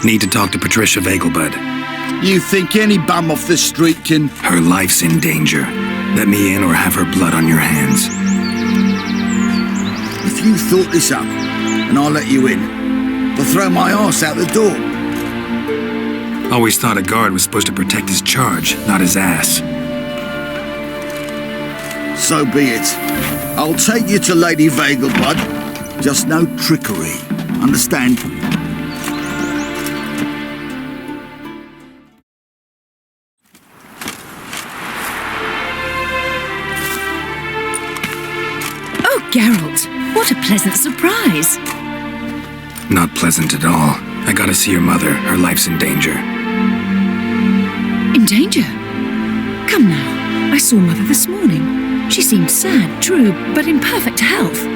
Need to talk to Patricia Vegelbud. You think any bum off the street can... Her life's in danger. Let me in or have her blood on your hands. If you thought this up, and I'll let you in, I'll throw my arse out the door. Always thought a guard was supposed to protect his charge, not his ass. So be it. I'll take you to Lady Vegelbud. Just no trickery. Understand? Oh, Geralt, what a pleasant surprise. Not pleasant at all. I gotta see your mother. Her life's in danger. In danger? Come now, I saw Mother this morning. She seemed sad, true, but in perfect health.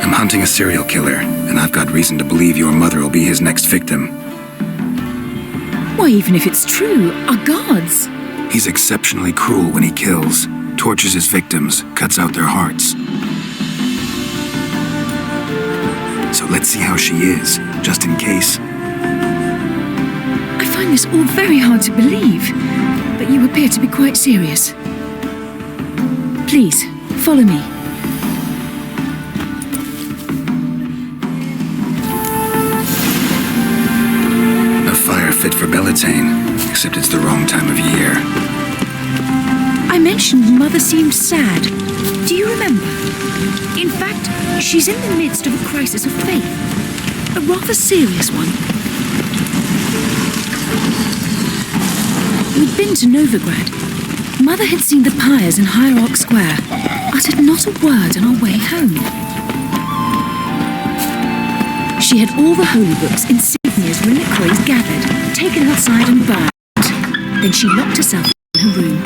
I'm hunting a serial killer, and I've got reason to believe your mother will be his next victim. Why, even if it's true, our gods. He's exceptionally cruel when he kills, tortures his victims, cuts out their hearts. So let's see how she is, just in case. I find this all very hard to believe, but you appear to be quite serious. Please, follow me. A fire fit for Bellatane, except it's the wrong time of year. I mentioned Mother seemed sad. Do you remember? In fact, she's in the midst of a crisis of faith. A rather serious one. We'd been to Novigrad. Mother had seen the pyres in Hierarch Square, uttered not a word on our way home. She had all the holy books, insignias, reliquaries gathered, taken outside and burned. Then she locked herself in her room.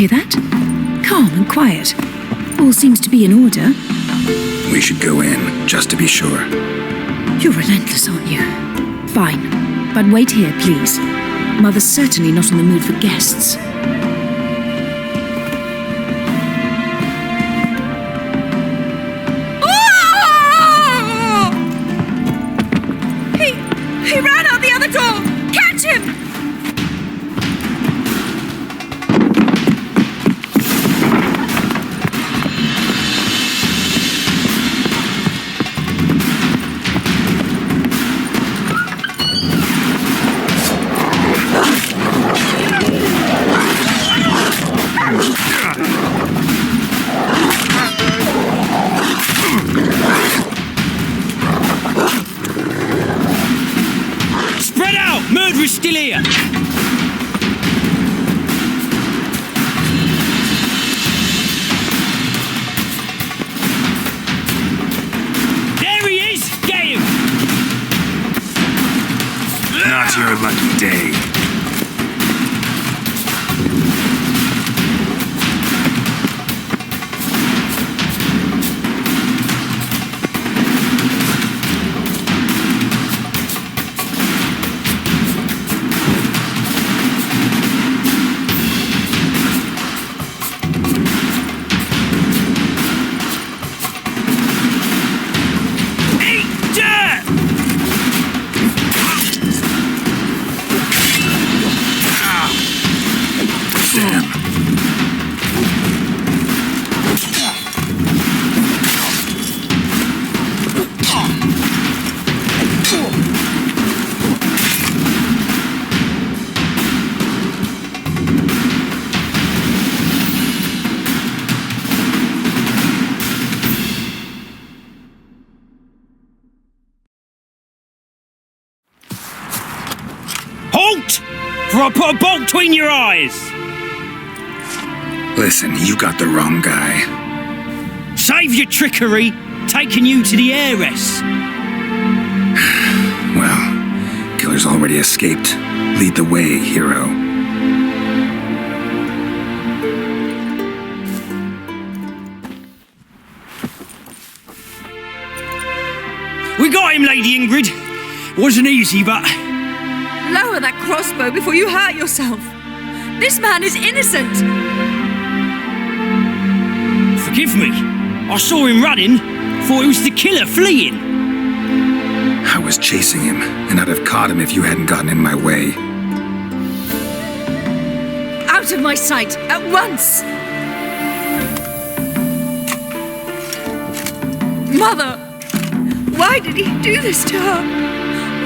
Hear that? Calm and quiet. All seems to be in order. We should go in, just to be sure. You're relentless, aren't you? Fine. But wait here, please. Mother's certainly not in the mood for guests. He ran out the other door! Catch him! Murderer's still here! There he is! Get him! Not your lucky day. Halt! Or I'll put a bolt between your eyes! Listen, you got the wrong guy. Save your trickery, taking you to the heiress. Well, killer's already escaped. Lead the way, hero. We got him, Lady Ingrid. Wasn't easy, but... Lower that crossbow before you hurt yourself. This man is innocent. Forgive me. I saw him running. Thought it was the killer fleeing. I was chasing him, and I'd have caught him if you hadn't gotten in my way. Out of my sight, at once! Mother! Why did he do this to her?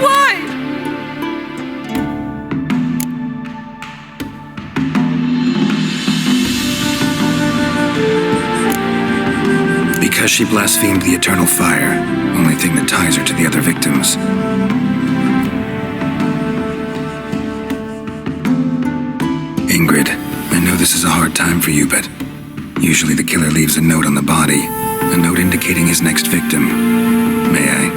Why? Because she blasphemed the eternal fire, only thing that ties her to the other victims. Ingrid, I know this is a hard time for you, but usually the killer leaves a note on the body, a note indicating his next victim. May I?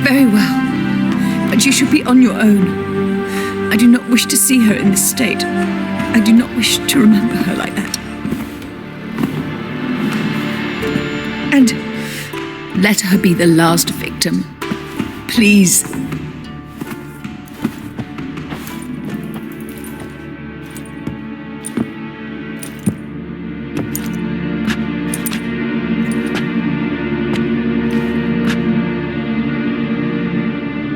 Very well. But you should be on your own. I do not wish to see her in this state. I do not wish to remember her like that. And let her be the last victim. Please.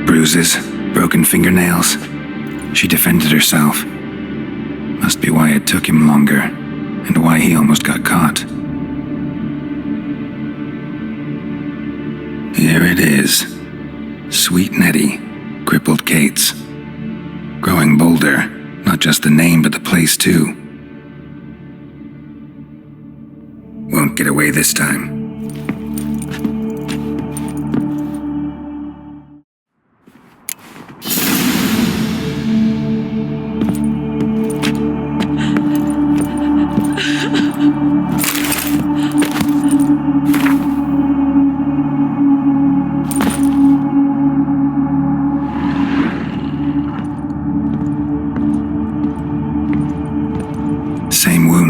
Bruises, broken fingernails. She defended herself. Must be why it took him longer, and why he almost got caught. Here it is. Sweet Nettie, crippled Kate's. Growing bolder, not just the name but the place too. Won't get away this time.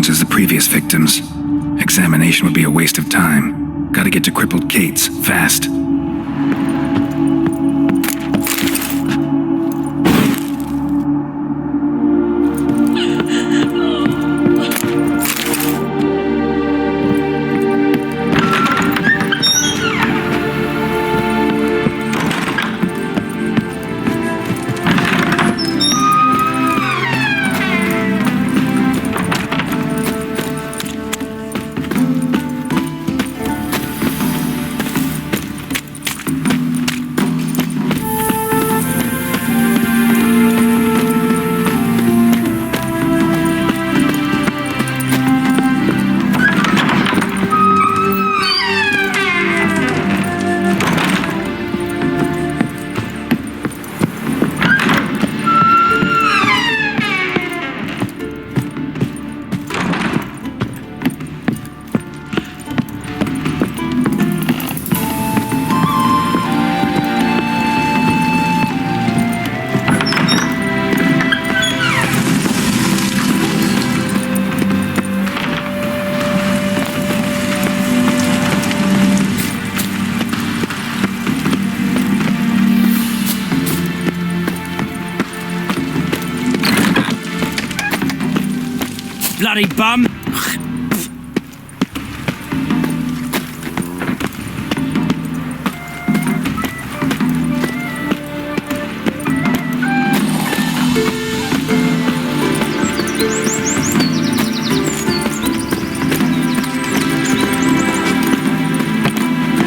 As the previous victims. Examination would be a waste of time. Gotta get to crippled Kate's, fast. Bloody bum!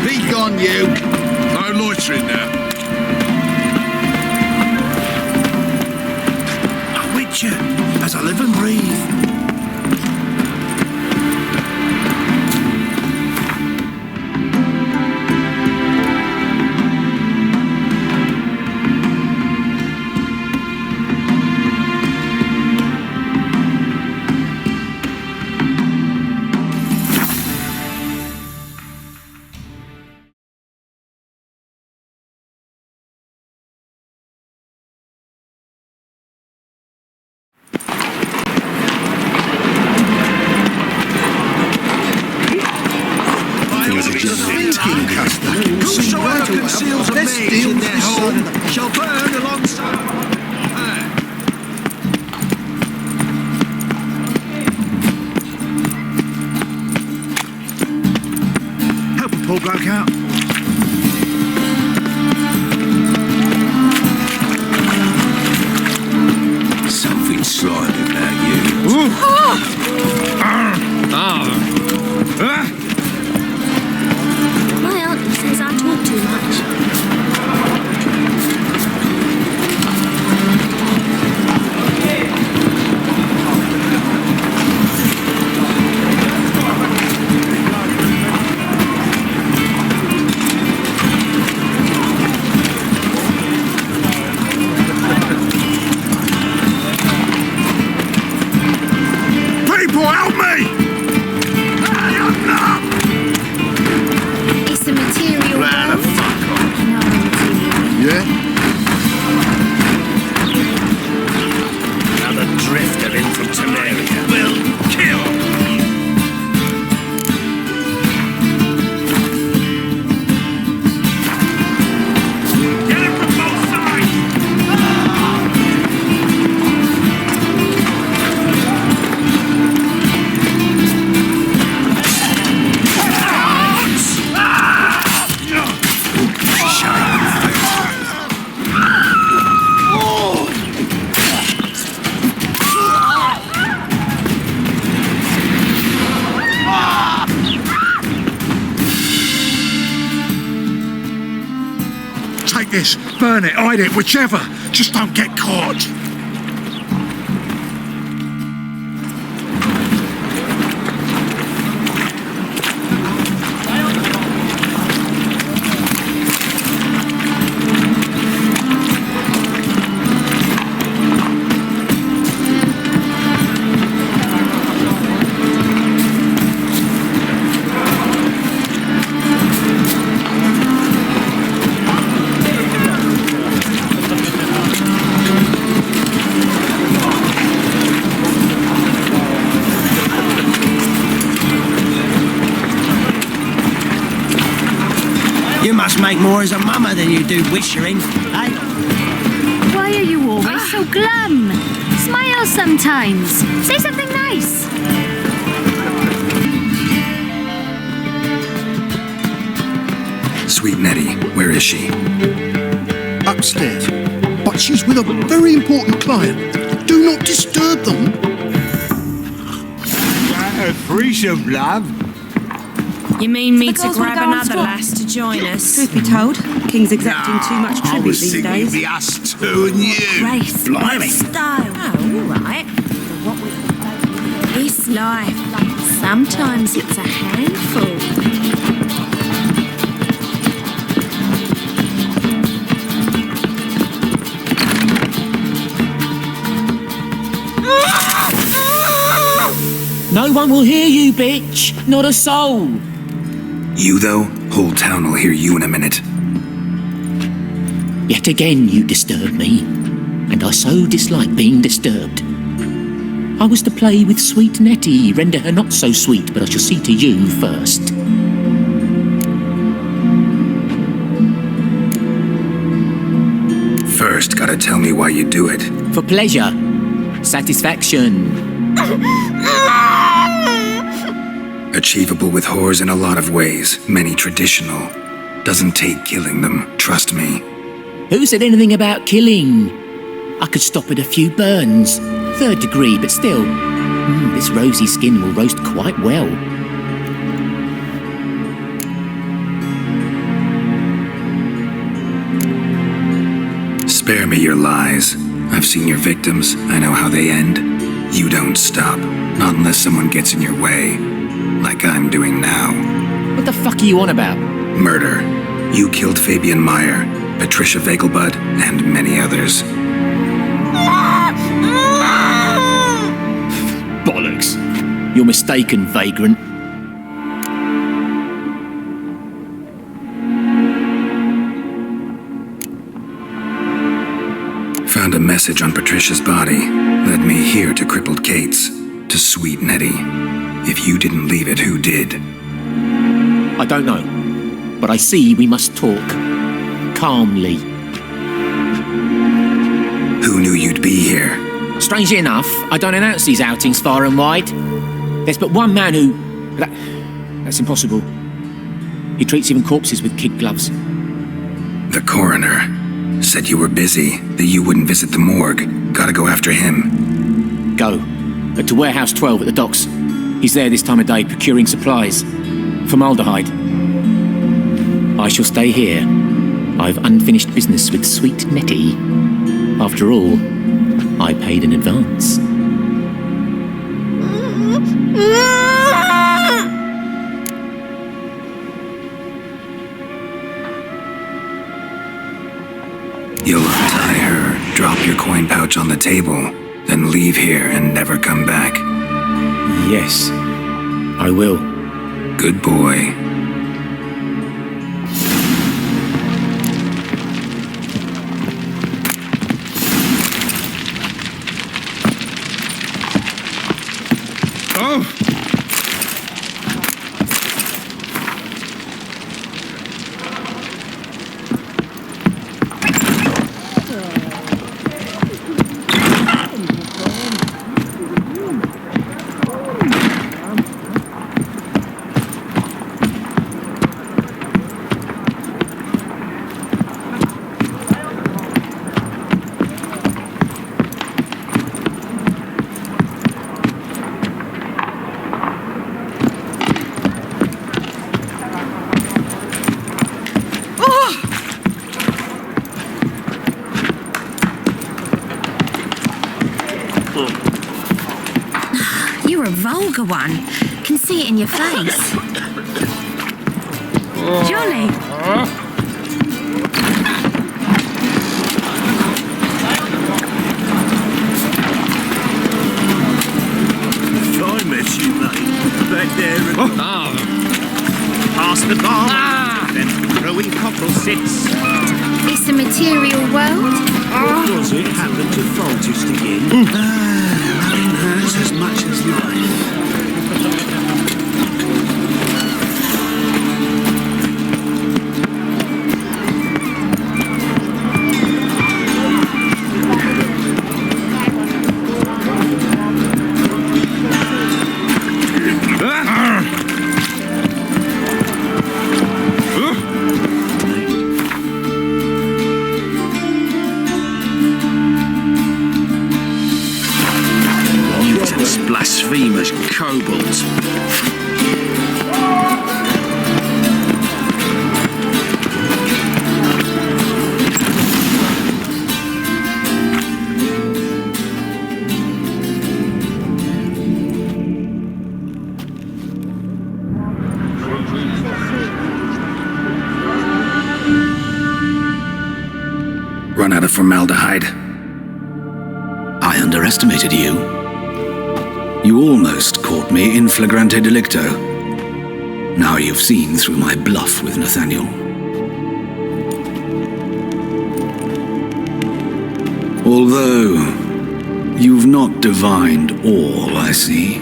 Be gone, you! No loitering now. I'm with you, as I live and breathe. Lancaster. Whosoever conceals a mage in their home shall burn alongside. Help a poor bloke out. Something slimy about you. My auntie says I talk too much. People, help me! It's a material world. Fuck off. No material. Yeah? Another drifter in from Temeria. Will kill! Get him from both sides! Take this, burn it, hide it, whichever. Just don't get caught. You must make more as a mama than you do wishering, eh? Why are you always so glum? Smile sometimes. Say something nice. Sweet Nettie, where is she? Upstairs. But she's with a very important client. Do not disturb them. Appreciate love. You mean me The to girls wanna grab go on another strong? lass to join us? Truth be told, King's exacting too much I tribute was these thinking days. the us two and you. Grace, Blimey. style. Oh, all right. It's life. Sometimes it's a handful. No one will hear you, bitch. Not a soul. You, though? Whole town will hear you in a minute. Yet again you disturb me, and I so dislike being disturbed. I was to play with sweet Nettie, render her not so sweet, but I shall see to you first. First, gotta tell me why you do it. For pleasure, satisfaction. Achievable with whores in a lot of ways, many traditional. Doesn't take killing them, trust me. Who said anything about killing? I could stop at a few burns. 3rd degree, but still. This rosy skin will roast quite well. Spare me your lies. I've seen your victims, I know how they end. You don't stop, not unless someone gets in your way. Like I'm doing now. What the fuck are you on about? Murder. You killed Fabian Meyer, Patricia Vegelbud, and many others. Bollocks. You're mistaken, vagrant. Found a message on Patricia's body. Led me here to crippled Kate's. To sweet Nettie. If you didn't leave it, who did? I don't know. but I see we must talk. Calmly. Who knew you'd be here? Strangely enough, I don't announce these outings far and wide. There's but one man who... That's impossible. He treats even corpses with kid gloves. The coroner said you were busy, that you wouldn't visit the morgue. Gotta go after him. Go. But to Warehouse 12 at the docks. He's there this time of day procuring supplies. Formaldehyde. I shall stay here. I've unfinished business with sweet Nettie. After all, I paid in advance. You'll untie her, drop your coin pouch on the table, then leave here and never come back. Yes, I will. Good boy. You're a vulgar one. Can see it in your face. Jolly. I met you, mate. Back there and... Past the bar. Then throwing cockerel sits. It's a material world. What does it happen to Faultist again? Nothing hurts as much as life. Blasphemous kobolds. Run out of formaldehyde. I underestimated you. You almost caught me in flagrante delicto. Now you've seen through my bluff with Nathaniel. Although you've not divined all, I see.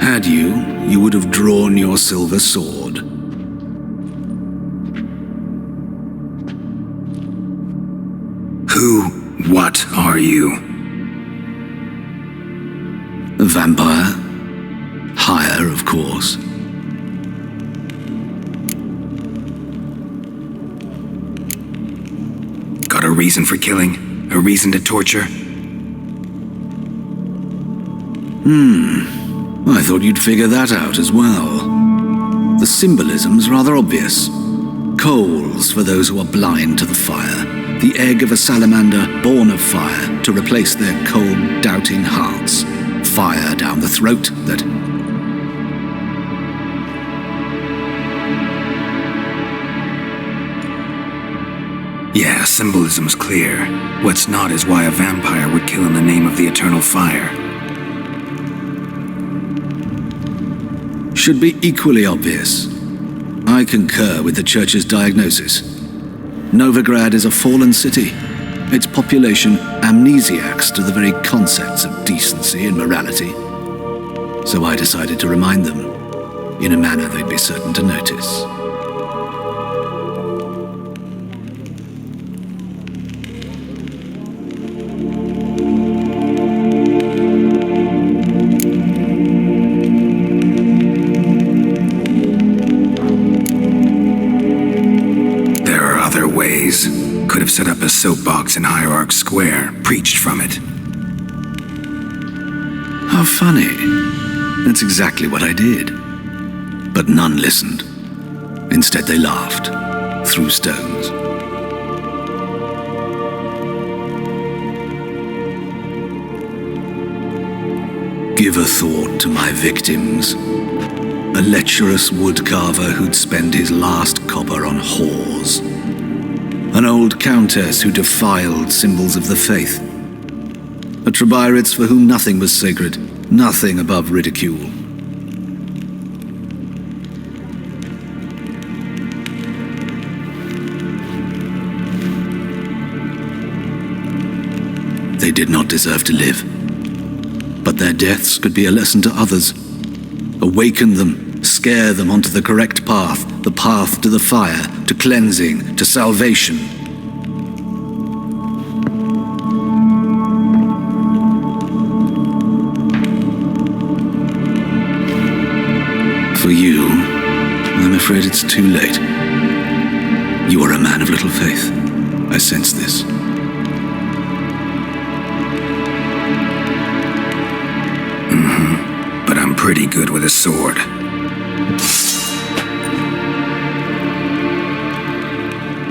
Had you, you would have drawn your silver sword. Who, what are you? A vampire. Higher, of course. Got a reason for killing? A reason to torture? I thought you'd figure that out as well. The symbolism's rather obvious. Coals for those who are blind to the fire. The egg of a salamander born of fire to replace their cold, doubting hearts. Fire down the throat that... Yeah, symbolism's clear. What's not is why a vampire would kill in the name of the eternal fire. should be equally obvious. I concur with the Church's diagnosis. Novigrad is a fallen city. Its population amnesiacs to the very concepts of decency and morality. So I decided to remind them, in a manner they'd be certain to notice. days. Could have set up a soapbox in Hierarch Square, preached from it. How funny. That's exactly what I did. But none listened. Instead, they laughed, threw stones. Give a thought to my victims. A lecherous woodcarver who'd spend his last copper on whores. An old countess who defiled symbols of the faith. A Trebirates for whom nothing was sacred, nothing above ridicule. They did not deserve to live. But their deaths could be a lesson to others. Awaken them, scare them onto the correct path, the path to the fire, to cleansing, to salvation. For you, I'm afraid it's too late. You are a man of little faith. I sense this. But I'm pretty good with a sword.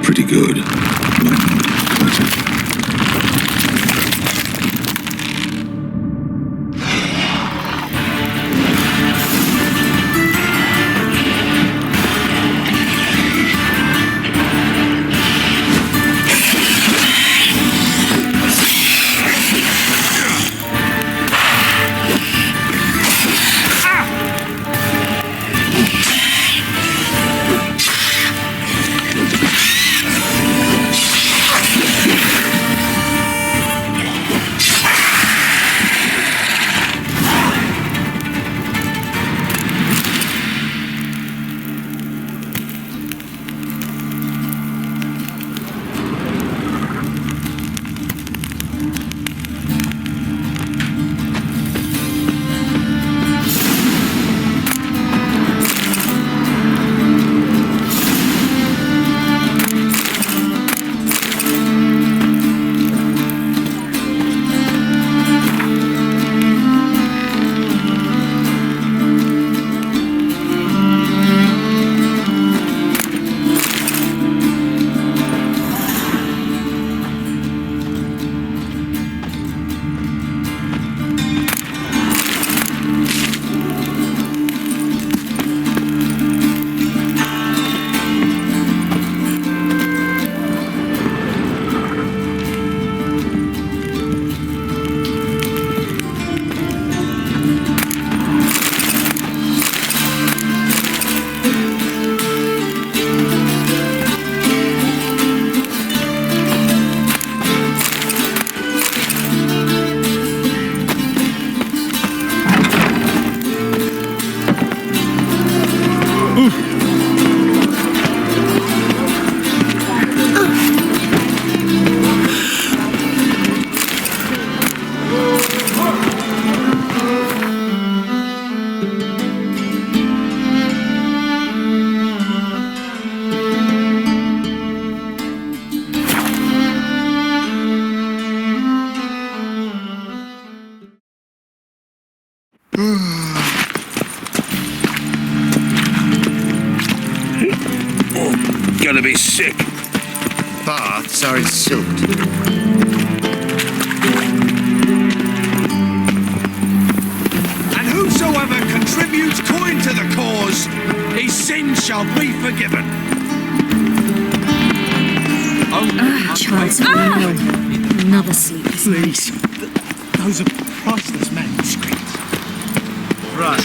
Pretty good. Gonna be sick. Baths are soaked. And whosoever contributes coin to the cause, his sins shall be forgiven. Chance of renewal. Another sleepless night. Please. Those are priceless manuscripts. Right.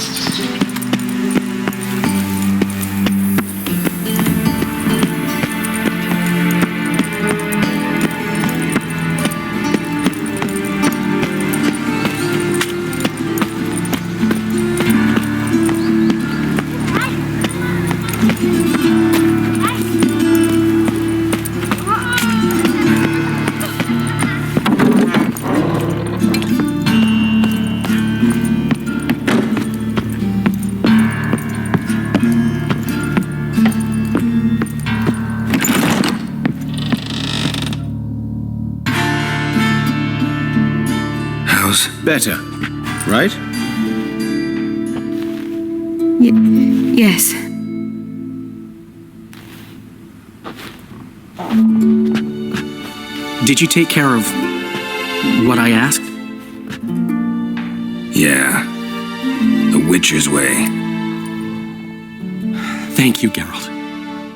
better, right? Yes. Did you take care of what I asked? Yeah. The Witcher's way. Thank you, Geralt.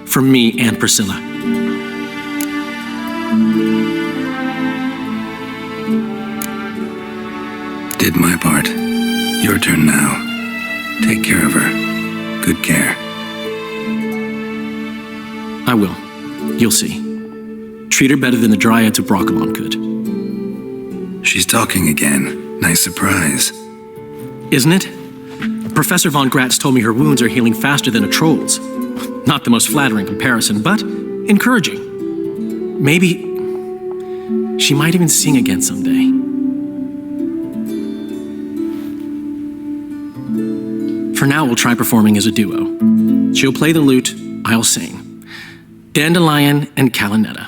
For me and Priscilla. Did my part. Your turn now. Take care of her. Good care. I will. You'll see. Treat her better than the Dryads of Broccolon could. She's talking again. Nice surprise. Isn't it? Professor von Gratz told me her wounds are healing faster than a troll's. Not the most flattering comparison, but encouraging. Maybe she might even sing again someday. For now, we'll try performing as a duo. She'll play the lute, I'll sing. Dandelion and Calinetta.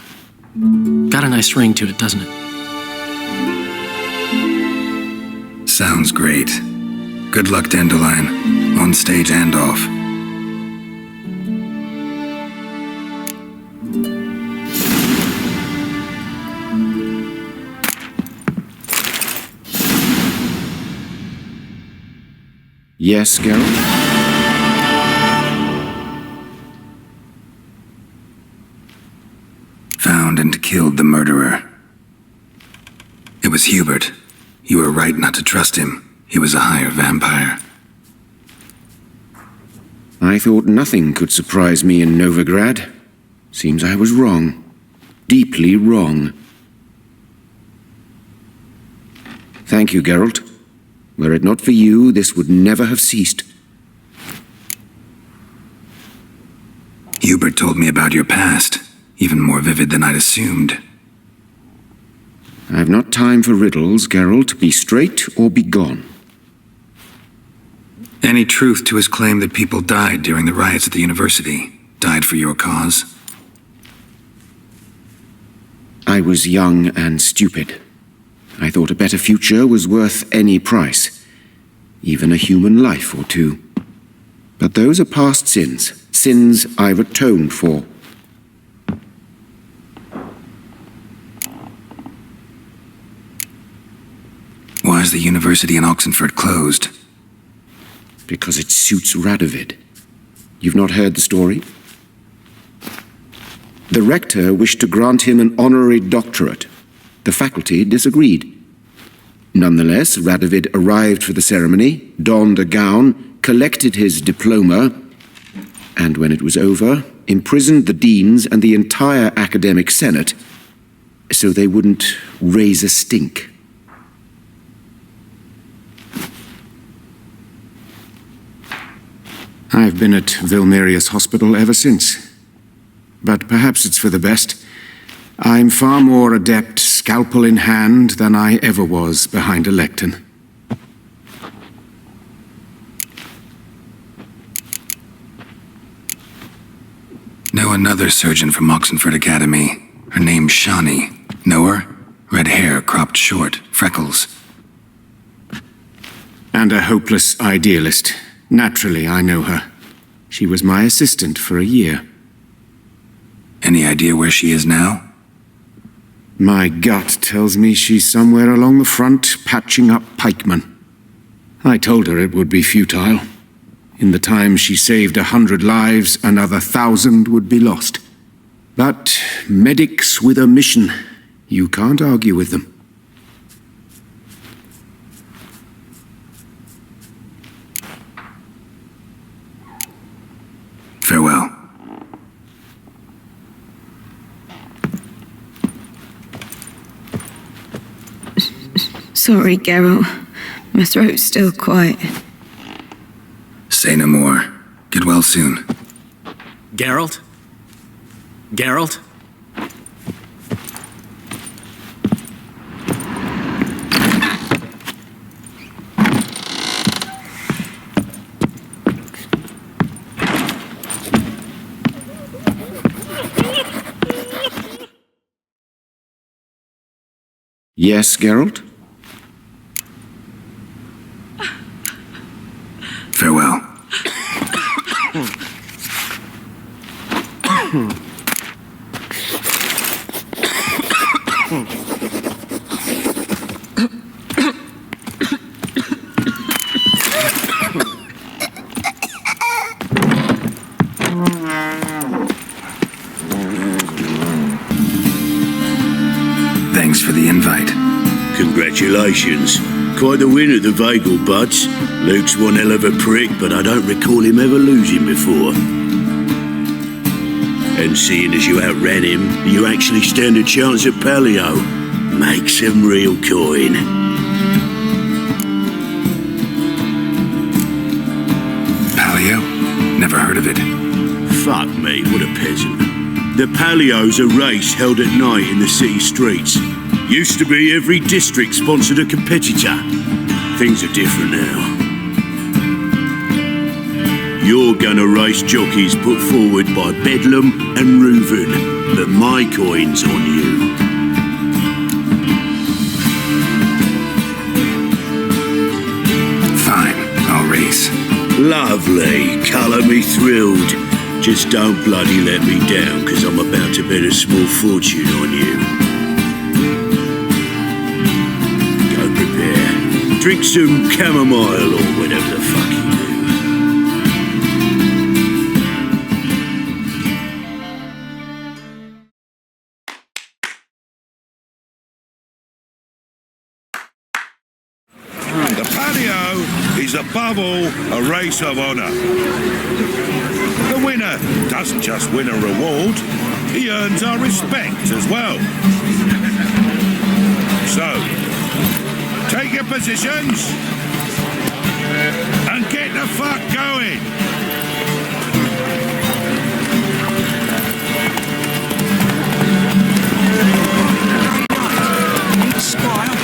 Got a nice ring to it, doesn't it? Sounds great. Good luck, Dandelion. On stage and off. Yes, Geralt? Found and killed the murderer. It was Hubert. You were right not to trust him. He was a higher vampire. I thought nothing could surprise me in Novigrad. Seems I was wrong. Deeply wrong. Thank you, Geralt. Were it not for you, this would never have ceased. Hubert told me about your past, even more vivid than I'd assumed. I've not time for riddles, Geralt. Be straight or be gone. Any truth to his claim that people died during the riots at the university? Died for your cause? I was young and stupid. I thought a better future was worth any price, even a human life or two. But those are past sins, sins I've atoned for. Why is the university in Oxenford closed? Because it suits Radovid. You've not heard the story? The rector wished to grant him an honorary doctorate. The faculty disagreed. Nonetheless, Radovid arrived for the ceremony, donned a gown, collected his diploma, and when it was over, imprisoned the deans and the entire academic senate so they wouldn't raise a stink. I've been at Vilmerius Hospital ever since. But perhaps it's for the best. I'm far more adept, scalpel in hand, than I ever was behind a lectern. Know another surgeon from Oxenford Academy. Her name's Shawnee. Know her? Red hair, cropped short, freckles. And a hopeless idealist. Naturally, I know her. She was my assistant for a year. Any idea where she is now? My gut tells me she's somewhere along the front, patching up pikemen. I told her it would be futile. In the time she saved 100 lives, another 1,000 would be lost. But medics with a mission, you can't argue with them. Farewell. Sorry, Geralt. My throat's still quiet. Say no more. Get well soon. Geralt? Geralt? Yes, Geralt? Thanks for the invite. Congratulations. Quite the winner, the Vagel Buds. Luke's one hell of a prick, but I don't recall him ever losing before. And seeing as you outran him, you actually stand a chance at Paleo. Make some real coin. Paleo? Never heard of it. Fuck me, what a peasant. The Paleo's a race held at night in the city streets. Used to be every district sponsored a competitor. Things are different now. You're gonna race jockeys put forward by Bedlam and Reuven, but my coin's on you. Fine, I'll race. Lovely, colour me thrilled. Just don't bloody let me down, 'cause I'm about to bet a small fortune on you. Go prepare. Drink some chamomile or whatever the fuck you do. The Paleo is above all a race of honour. The winner doesn't just win a reward, he earns our respect as well. So, take your positions and get the fuck going. Smile.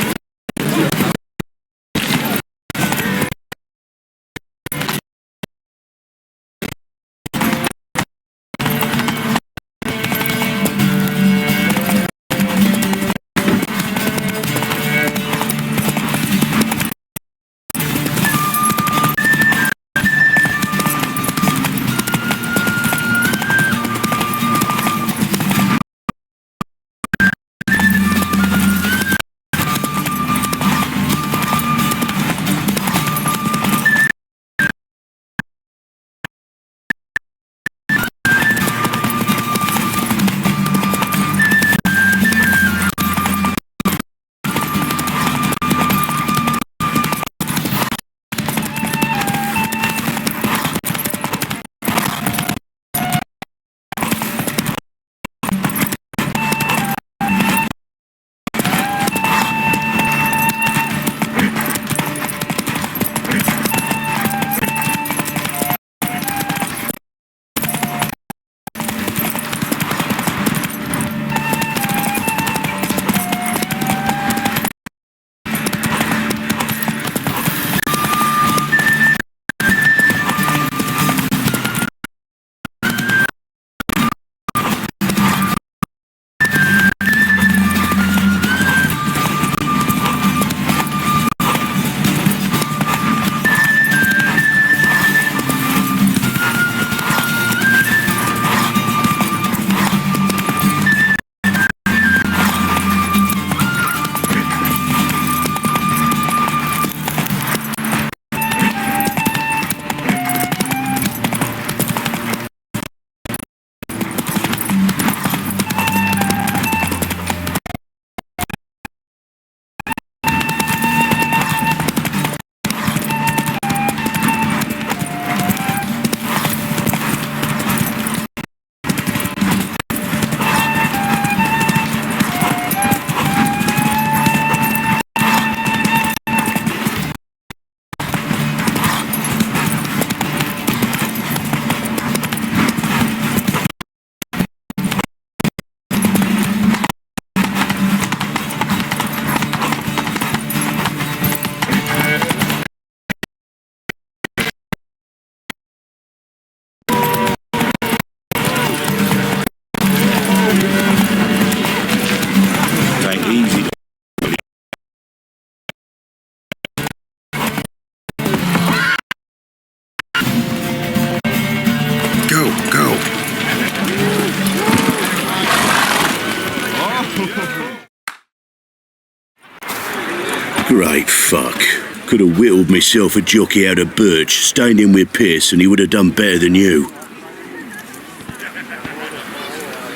Could have whittled myself a jockey out of birch, stained him with piss, and he would have done better than you.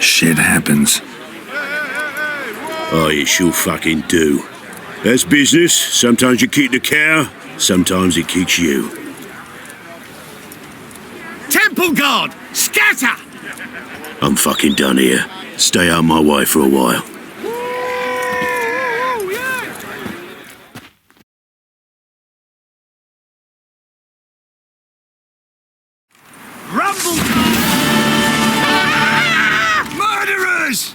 Shit happens. Oh, it sure fucking do. That's business. Sometimes you kick the cow, sometimes it kicks you. Temple guard! Scatter! I'm fucking done here. Stay out of my way for a while. Rumble! Murderers!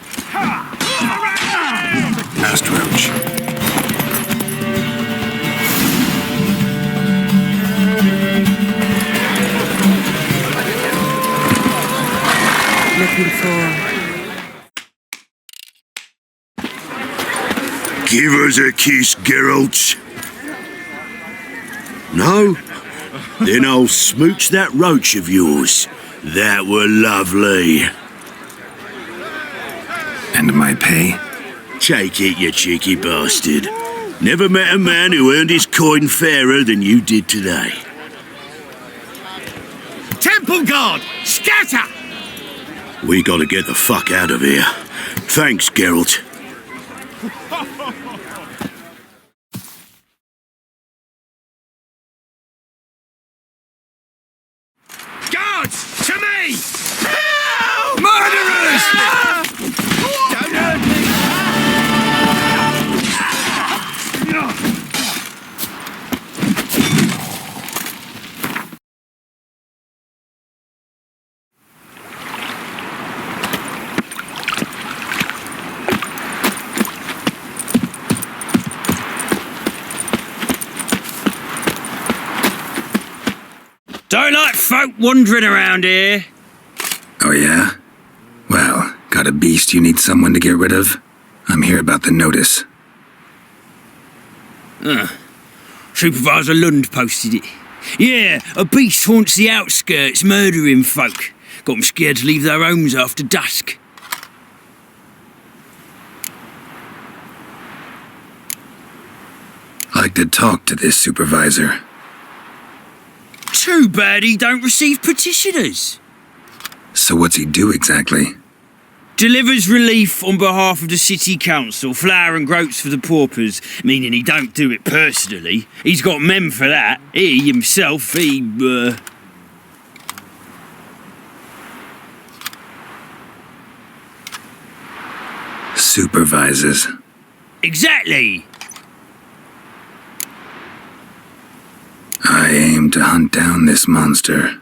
Last roach. Looking for... Give us a kiss, Geralt. No? Then I'll smooch that roach of yours. That were lovely. And my pay? Take it, you cheeky bastard. Never met a man who earned his coin fairer than you did today. Temple guard! Scatter! We gotta get the fuck out of here. Thanks, Geralt. Guards! To me! Murderers! Don't hurt me! Don't like folk wandering around here. Oh yeah? Well, got a beast you need someone to get rid of? I'm here about the notice. Supervisor Lund posted it. Yeah, a beast haunts the outskirts, murdering folk. Got them scared to leave their homes after dusk. Like to talk to this supervisor. Too bad he don't receive petitioners. So what's he do exactly? Delivers relief on behalf of the city council, flour and groats for the paupers, meaning he don't do it personally. He's got men for that. He himself, Supervises. Exactly. I aim to hunt down this monster.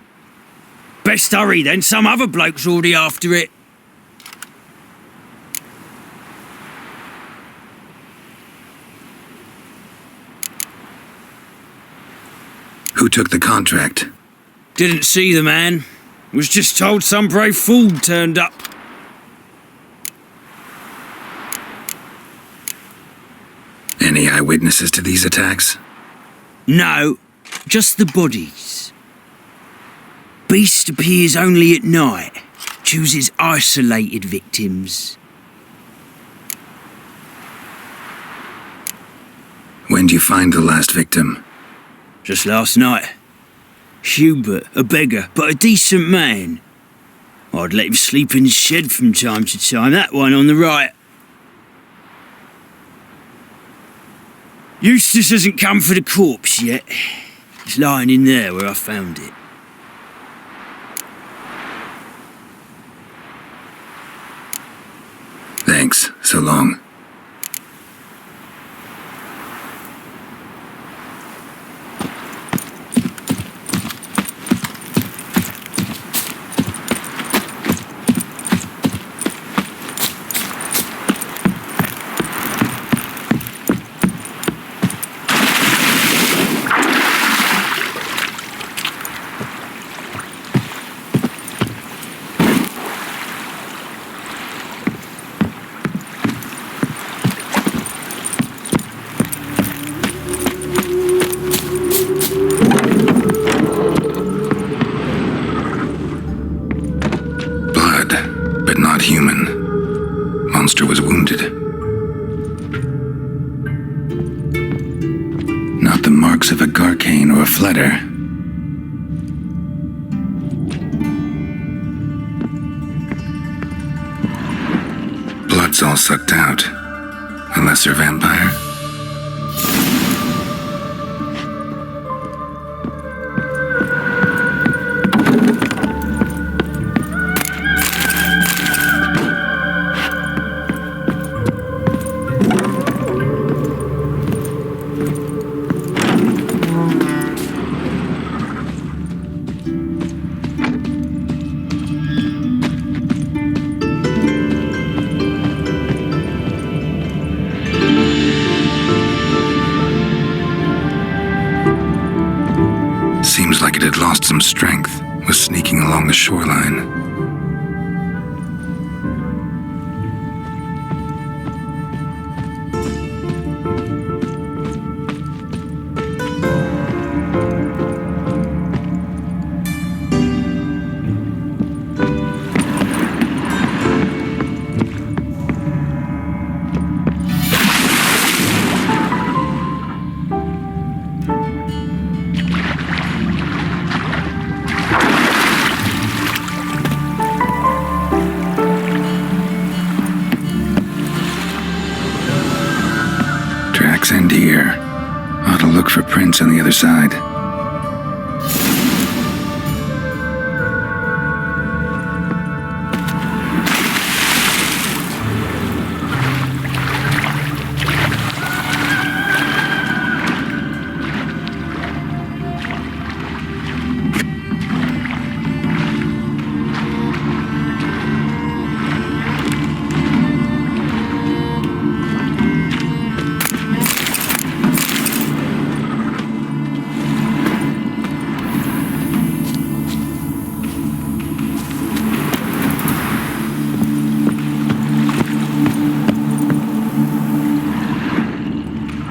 Best hurry then, some other bloke's already after it. Who took the contract? Didn't see the man. Was just told some brave fool turned up. Any eyewitnesses to these attacks? No, just the bodies. Beast appears only at night. Chooses isolated victims. When do you find the last victim? Just last night. Hubert, a beggar, but a decent man. I'd let him sleep in his shed from time to time, that one on the right. Eustace hasn't come for the corpse yet. It's lying in there where I found it. Thanks. So long. Human. Monster was wounded. Not the mark marks of a garcane or a fletter. Blood's all sucked out. A lesser vampire? Seems like it had lost some strength, was sneaking along the shoreline. End here. Ought to look for prints on the other side.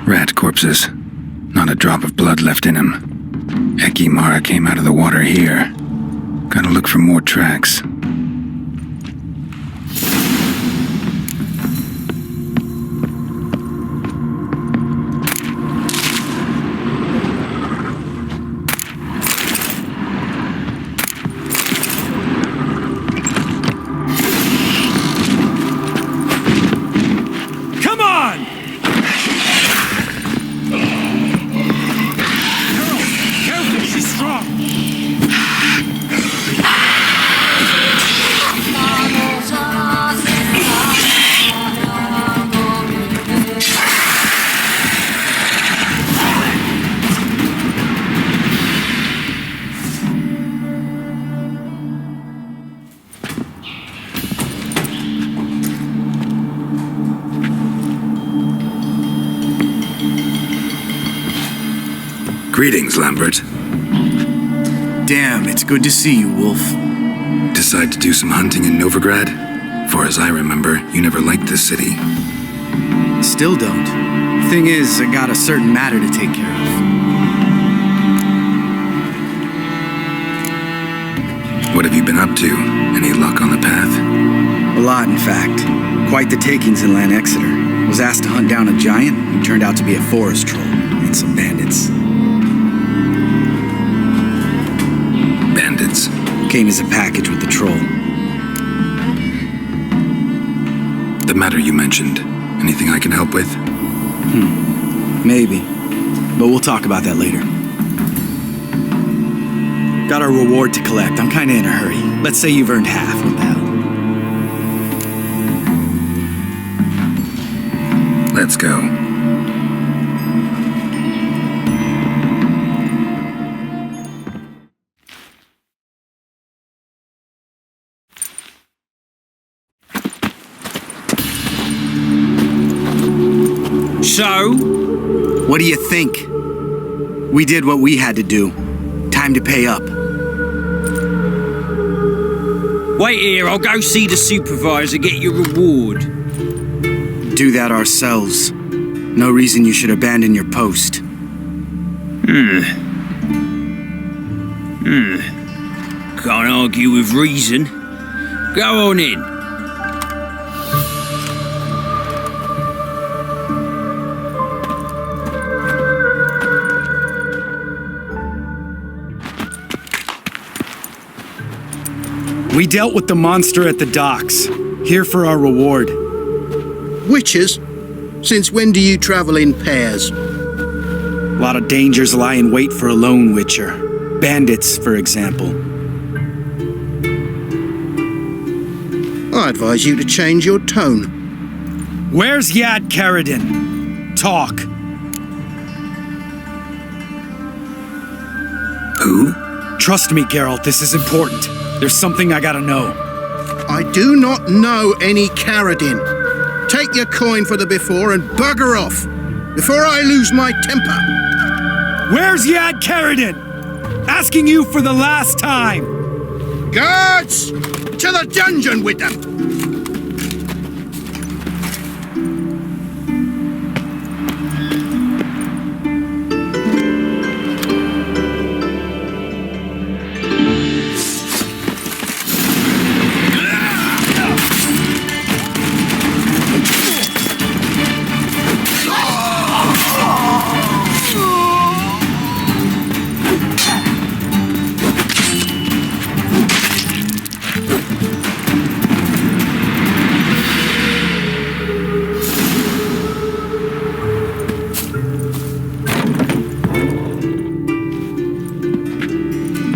Rat corpses. Not a drop of blood left in him. Eki Mara came out of the water here. Gotta look for more tracks. Greetings, Lambert. Damn, it's good to see you, Wolf. Decide to do some hunting in Novigrad? Far as I remember, you never liked this city. Still don't. Thing is, I got a certain matter to take care of. What have you been up to? Any luck on the path? A lot, in fact. Quite the takings in Lan Exeter. Was asked to hunt down a giant who turned out to be a forest troll and some bandits. Bandits? Came as a package with the troll. The matter you mentioned. Anything I can help with? Maybe. But we'll talk about that later. Got our reward to collect. I'm kinda in a hurry. Let's say you've earned half. What the hell? Let's go. So? What do you think? We did what we had to do. Time to pay up. Wait here, I'll go see the supervisor, get your reward. Do that ourselves. No reason you should abandon your post. Can't argue with reason. Go on in. We dealt with the monster at the docks. Here for our reward. Witches? Since when do you travel in pairs? A lot of dangers lie in wait for a lone witcher. Bandits, for example. I advise you to change your tone. Where's Yad Karadin? Talk. Who? Trust me, Geralt, this is important. There's something I gotta know. I do not know any Karadin. Take your coin for the before and bugger off, before I lose my temper. Where's Yad Karadin? Asking you for the last time. Guards! To the dungeon with them!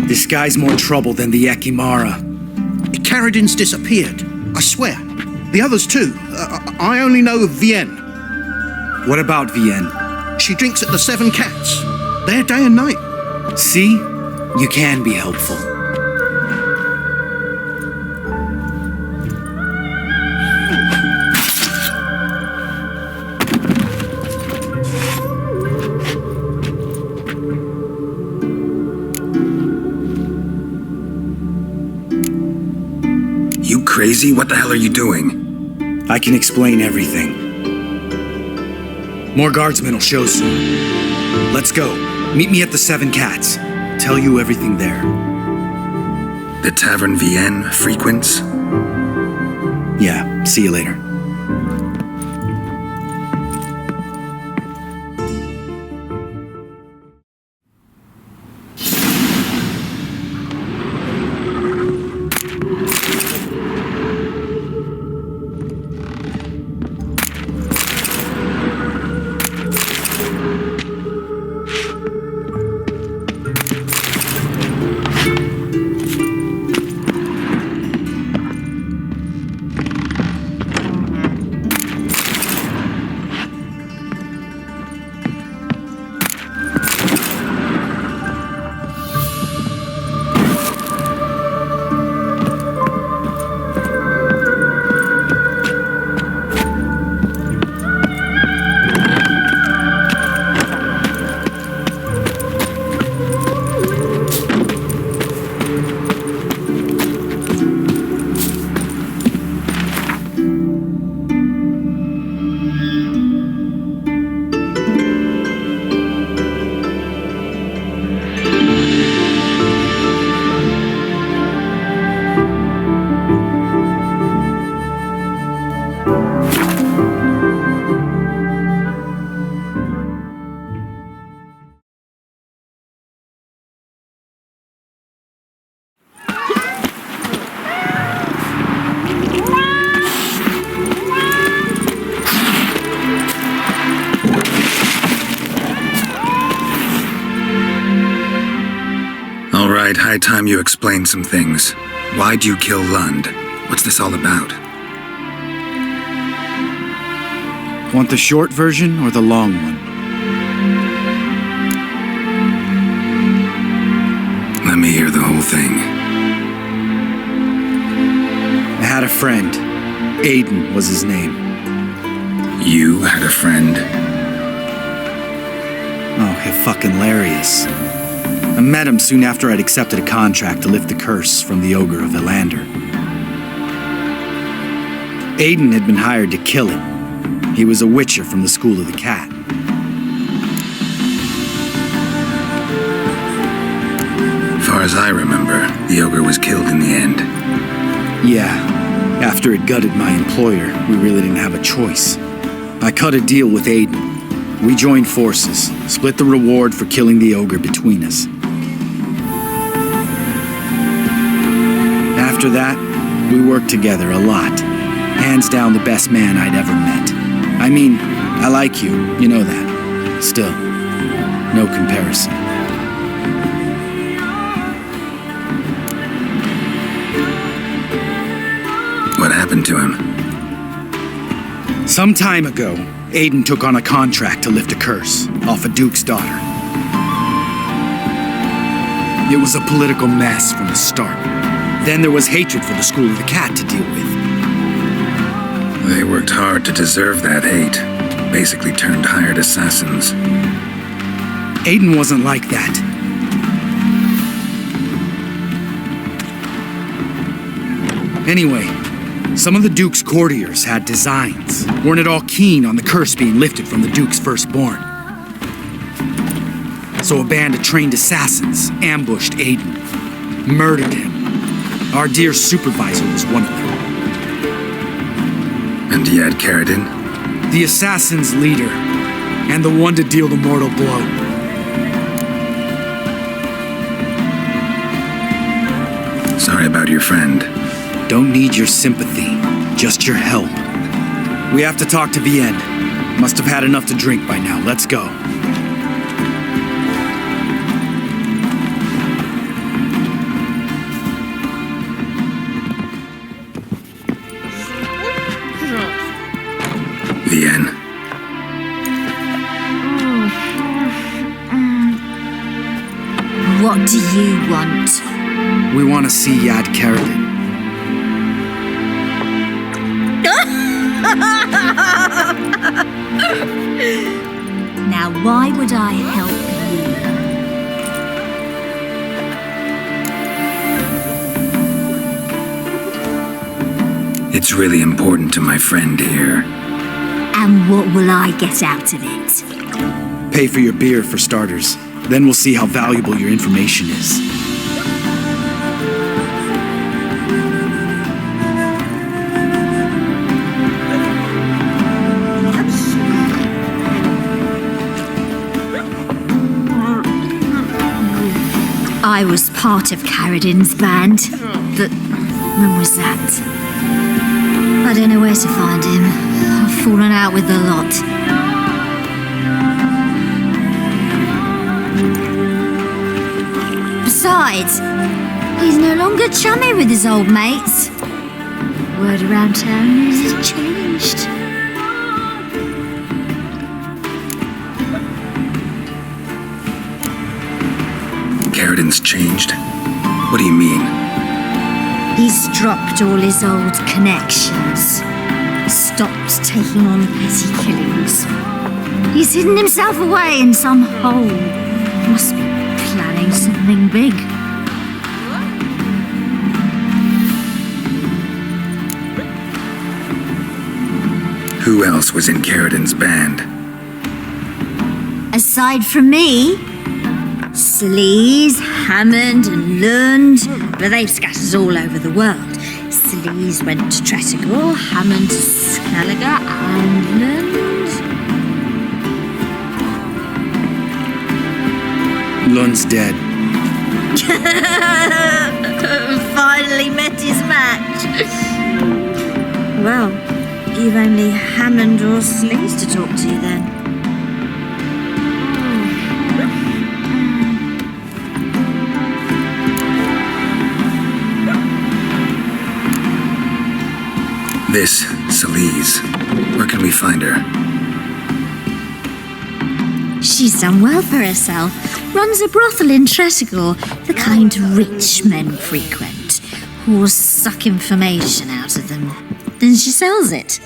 This guy's more trouble than the Ekimara. Karadin's disappeared, I swear. The others too. I only know of Vienne. What about Vienne? She drinks at the Seven Cats. There day and night. See? You can be helpful. You crazy? What the hell are you doing? I can explain everything. More guardsmen will show soon. Let's go. Meet me at the Seven Cats. Tell you everything there. The Tavern Vienne frequents? Yeah, see you later. Right, high time you explain some things. Why'd you kill Lund? What's this all about? Want the short version or the long one? Let me hear the whole thing. I had a friend. Aiden was his name. You had a friend? Oh, fucking hilarious. I met him soon after I'd accepted a contract to lift the curse from the ogre of Elander. Aiden had been hired to kill him. He was a witcher from the School of the Cat. Far as I remember, the ogre was killed in the end. Yeah, after it gutted my employer, we really didn't have a choice. I cut a deal with Aiden. We joined forces, split the reward for killing the ogre between us. After After that, we worked together a lot. Hands down the best man I'd ever met. I mean, I like you, you know that. Still, no comparison. What happened to him? Some time ago, Aiden took on a contract to lift a curse off a duke's daughter. It was a political mess from the start. Then there was hatred for the School of the Cat to deal with. They worked hard to deserve that hate. Basically turned hired assassins. Aiden wasn't like that. Anyway, some of the Duke's courtiers had designs. Weren't at all keen on the curse being lifted from the Duke's firstborn. So a band of trained assassins ambushed Aiden. Murdered him. Our dear supervisor was one of them. And he had Caradin? The assassin's leader, and the one to deal the mortal blow. Sorry about your friend. Don't need your sympathy, just your help. We have to talk to Vienne. Must have had enough to drink by now. Let's go. Vienne. What do you want? We want to see Yad Caradin. Now, why would I help It's really important to my friend here. And what will I get out of it? Pay for your beer, for starters. Then we'll see how valuable your information is. I was part of Caradin's band, but when was that? I don't know where to find him. I've fallen out with the lot. Besides, he's no longer chummy with his old mates. Word around town is he's changed. Caradin's changed? What do you mean? He's dropped all his old connections. Stopped taking on petty killings. He's hidden himself away in some hole. Must be planning something big. Who else was in Caradin's band? Aside from me, Sleaze, Hammond and Lund, but they've scattered all over the world. Sleaze went to Tretogor, Hammond to Skellige, and Lund... Lund's dead. Finally met his match. Well, you've only Hammond or Sleaze to talk to then. This, Sleaze. Where can we find her? She's done well for herself. Runs a brothel in Tretogor, the kind rich men frequent. Whores suck information out of them. Then she sells it.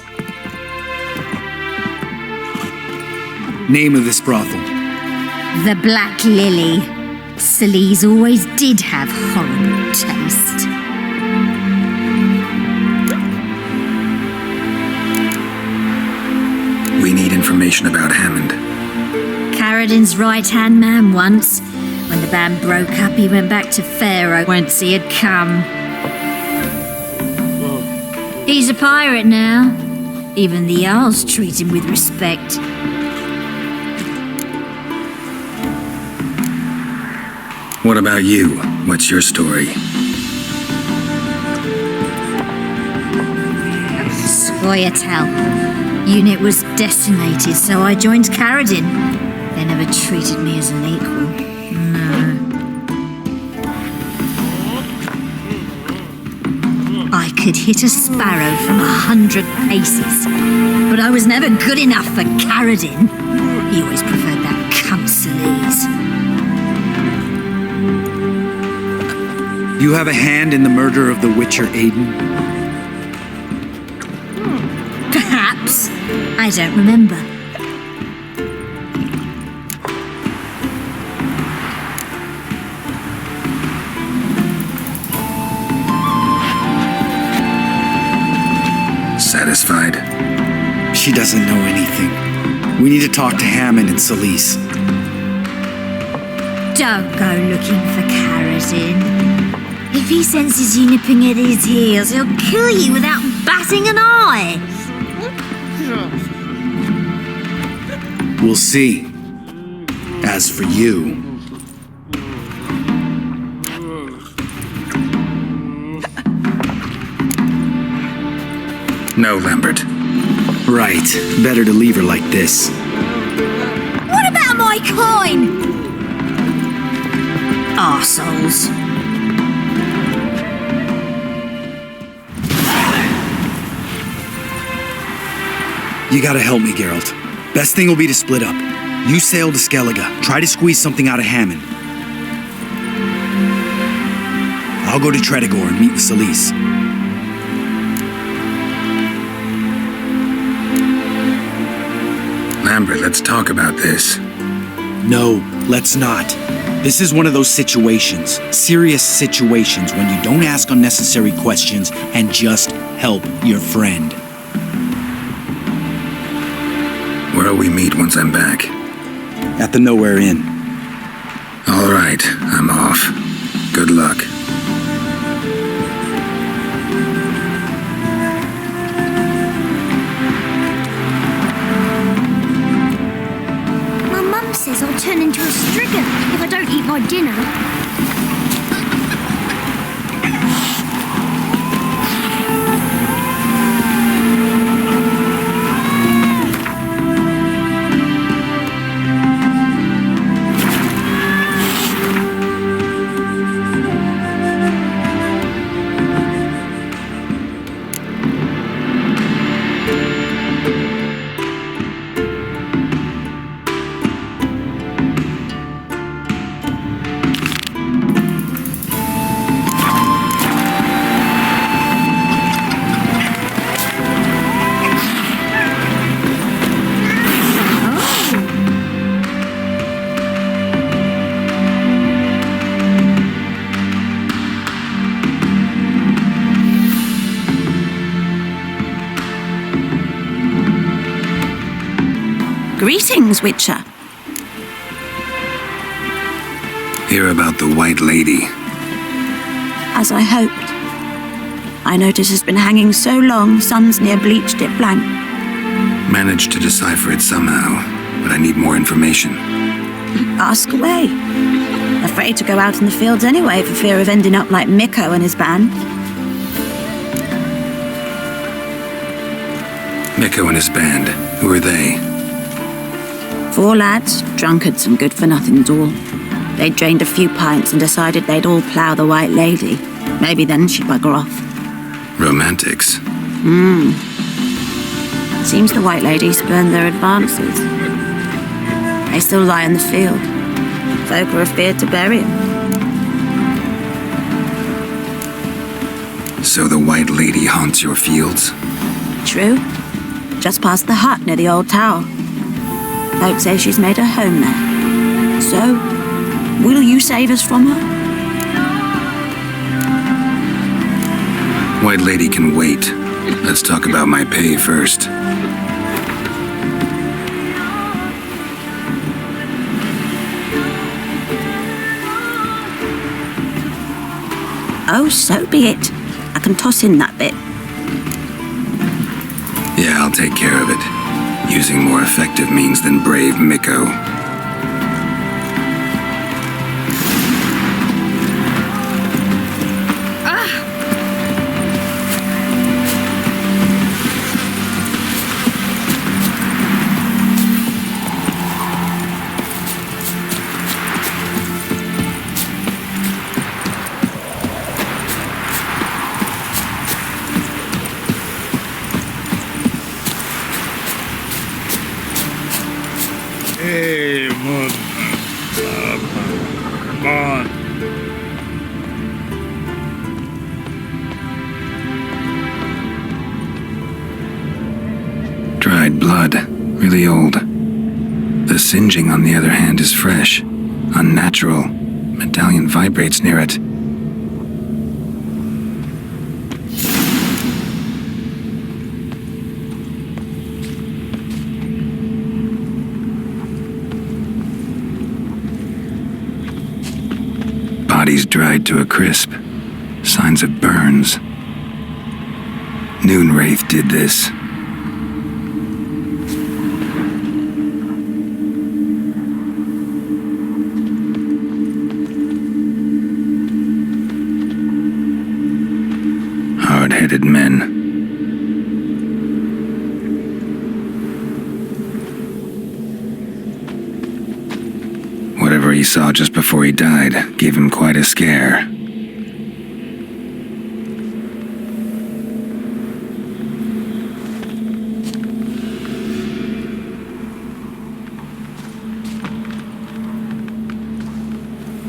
Name of this brothel? The Black Lily. Sleaze always did have horrible taste. We need information about Hammond. Caradin's right-hand man once. When the band broke up, he went back to Pharaoh whence he had come. He's a pirate now. Even the Jarls treat him with respect. What about you? What's your story? Voyatel. Unit was decimated, so I joined Caradin. They never treated me as an equal. No. I could hit a sparrow from 100 paces, but I was never good enough for Caradin. He always preferred that cunt Celise. You have a hand in the murder of the Witcher Aiden? Perhaps. I don't remember. Satisfied? She doesn't know anything. We need to talk to Hammond and Celise. Don't go looking for Caradin. If he senses you nipping at his heels, he'll kill you without batting an eye. We'll see. As for you... No, Lambert. Right. Better to leave her like this. What about my coin? Arseholes. You gotta help me, Geralt. Best thing will be to split up. You sail to Skellige. Try to squeeze something out of Hammond. I'll go to Tredegor and meet with Celise. Lambert, let's talk about this. No, let's not. This is one of those situations, serious situations, when you don't ask unnecessary questions and just help your friend. Where'll we meet once I'm back? At the Nowhere Inn. All right, I'm off. Good luck. My mum says I'll turn into a striga if I don't eat my dinner. Greetings, Witcher. Hear about the White Lady. As I hoped. I notice it's been hanging so long, Sun's near bleached it blank. Managed to decipher it somehow, but I need more information. Ask away. Afraid to go out in the fields anyway for fear of ending up like Mikko and his band. Mikko and his band. Who are they? 4 lads, drunkards and good-for-nothings all. They'd drained a few pints and decided they'd all plough the White Lady. Maybe then she'd bugger off. Romantics. Seems the White Lady spurned their advances. They still lie in the field. Folk are afeard to bury them. So the White Lady haunts your fields? True. Just past the hut near the old tower. Folk say she's made her home there. So, will you save us from her? White Lady can wait. Let's talk about my pay first. Oh, so be it. I can toss in that bit. Yeah, I'll take care of it. Using more effective means than brave Mikko. Dried blood, really old. The singeing, on the other hand, is fresh, unnatural. Medallion vibrates near it. Bodies dried to a crisp. Signs of burns. Noonwraith did this. Hard-headed men. Whatever he saw just before he died gave him quite a scare.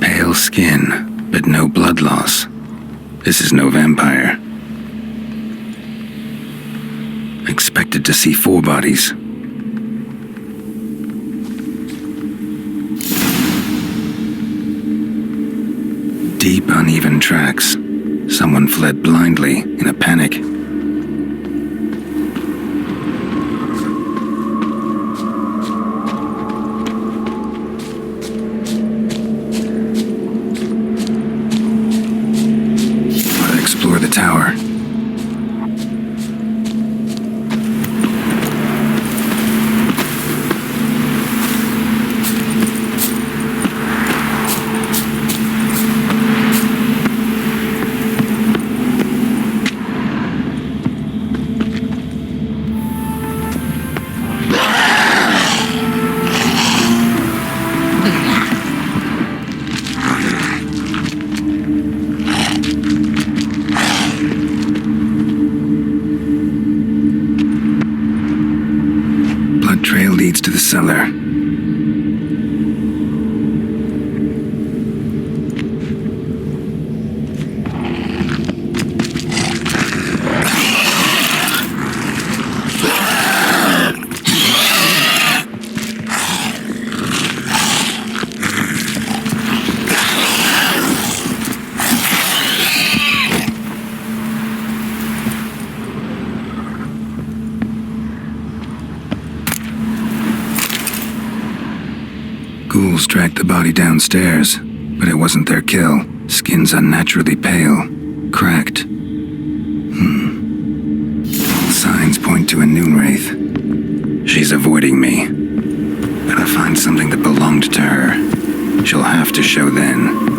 Pale skin, but no blood loss. This is no vampire. Expected to see 4 bodies. Deep, uneven tracks. Someone fled blindly in a panic. I'll explore the tower. Trail leads to the cellar. Ghouls dragged the body downstairs, but it wasn't their kill. Skin's unnaturally pale, cracked. All signs point to a Noonwraith. She's avoiding me. Gotta find something that belonged to her. She'll have to show then.